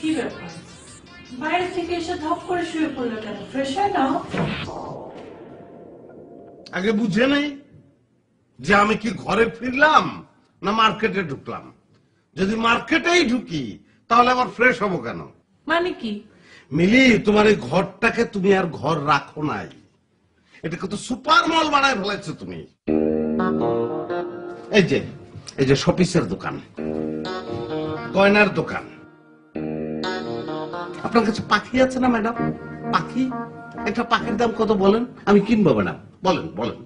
কি ব্যাপার, বাইরে থেকে এসে ধপ করে শুয়ে পড়লো কেন? ফ্রেশ হয় না? আগে বুঝে নেই যে আমি কি ঘরে ফিরলাম না মার্কেটে ঢুকলাম। যদি মার্কেটেই ঢুকি তাহলে আবার ফ্রেশ হবো কেন? মানে কি মিলি, তোমার এই ঘরটাকে তুমি আর ঘর রাখো নাই, এটাকে তো সুপার মল বানায় ফেলাইছো তুমি। এই যে শপিসের দোকান, গয়নার দোকান। আপনার কাছে পাখি আছে না ম্যাডাম? পাখি, একটা পাখির দাম কত বলেন, আমি কিনবো ম্যাডাম, বলেন বলেন।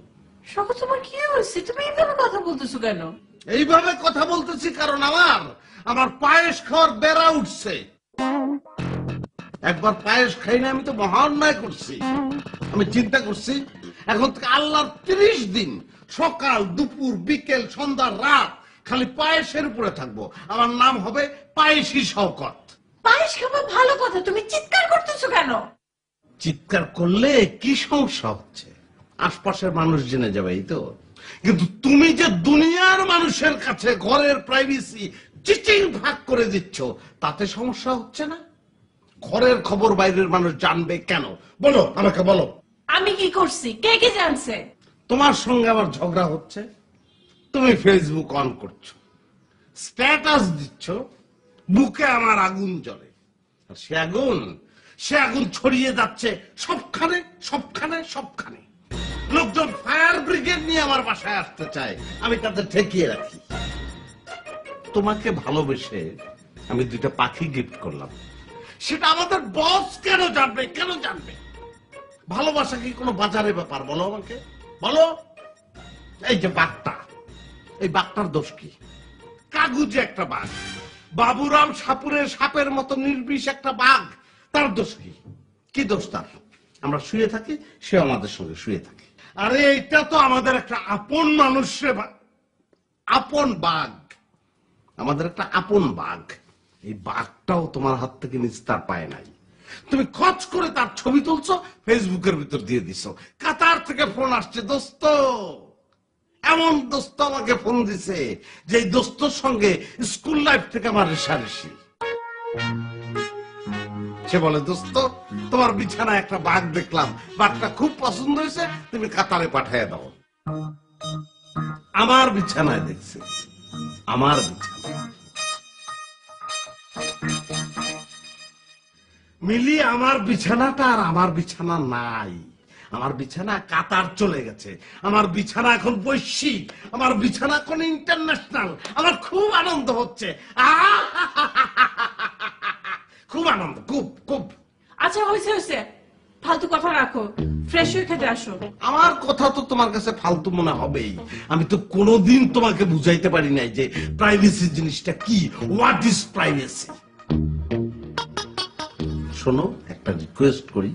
সকাল তোমার কি হয়েছে? তুমি এইভাবে কথা বলতেছো কেন? এইভাবে কথা বলতেছি কারণ আমার পায়েস খাওয়ার বেড়া উঠছে। একবার পায়েস খাই না, আমি তো মহা অন্যায় করছি। আমি চিন্তা করছি এখন থেকে আল্লাহর 30 দিন সকাল দুপুর বিকেল সন্ধ্যা রাত খালি পায়েসের উপরে থাকবো। আমার নাম হবে পায়েসি শওকত। পায়েস খাওয়া ভালো কথা, তুমি চিৎকার করতেছো কেন? চিৎকার করলে কি সমস্যা হচ্ছে? আশপাশের মানুষ জেনে যাবে, এই তো। কিন্তু তুমি যে দুনিয়ার মানুষের কাছে ঘরের প্রাইভেসি চিচিং ভাগ করে দিচ্ছ, তাতে সমস্যা হচ্ছে না? ঘরের খবর বাইরের মানুষ জানবে কেন? বলো, আমাকে বলো। আমি কি করছি? কে কি জানছে? তোমার সঙ্গে আমার ঝগড়া হচ্ছে, তুমি ফেসবুক অন করছো, স্ট্যাটাস দিচ্ছ, বুকে আমার আগুন জ্বলে। আর সে আগুন ছড়িয়ে যাচ্ছে সবখানে সবখানে সবখানে। লোকজন ফায়ার ব্রিগেড নিয়ে আমার বাসায় আসতে চায়, আমি তাদের ঠেকিয়ে রাখি। তোমাকে ভালোবেসে আমি 2টা পাখি গিফট করলাম, সেটা আমাদের বস কেন জানবে? কেন জানবে? ভালোবাসা কি কোনো বাজারের ব্যাপার? বলো আমাকে, বলো। এই যে বাঘটা, এই বাঘটার দোষ কি? কাগুজে একটা বাঘ, বাবুরাম সাপুরের সাপের মতো নির্বিষ একটা বাঘ, তার দোষ কি? কি দোষ তার? আমরা শুয়ে থাকি, সে আমাদের সঙ্গে শুয়ে থাকে। আরে এটা তো আমাদের একটা আপন মানুষ, আপন বাঘ, আমাদের একটা আপন বাঘ। এই বাঘটাও তোমার হাত থেকে নিস্তার পায় নাই। তুমি খচ করে তার ছবি তুলছো, ফেসবুকের ভিতর দিয়ে দিছো। কাতার থেকে ফোন আসছে, দোস্ত, এমন দোস্ত আমাকে ফোন দিছে যে দোস্তর সঙ্গে স্কুল লাইফ থেকে আমার রেশারেশি। সে বলে, দোস্ত, তোমার বিছানায় একটা বাঘ দেখলাম, বাঘটা খুব পছন্দ হয়েছে, তুমি কাতারে পাঠিয়ে দাও। আমার বিছানায় দেখছে, আমার বিছানায়। মিলি, আমার বিছানাটা আর আমার বিছানা নাই। আমার বিছানা কাতার চলে গেছে, আমার বিছানা এখন বৈশ্বিক, আমার বিছানা এখন ইন্টারন্যাশনাল। আমার খুব আনন্দ হচ্ছে, খুব আনন্দ, খুব খুব। আচ্ছা হয়েছে হয়েছে, ফালতু কথা রাখো, ফ্রেশ হয়ে খেতে আসো। আমার কথা তো তোমার কাছে ফালতু মনে হবেই। আমি তো কোনোদিন তোমাকে বুঝাইতে পারি নাই যে প্রাইভেসি জিনিসটা কি। What is privacy? শোনো, একটা রিকোয়েস্ট করি,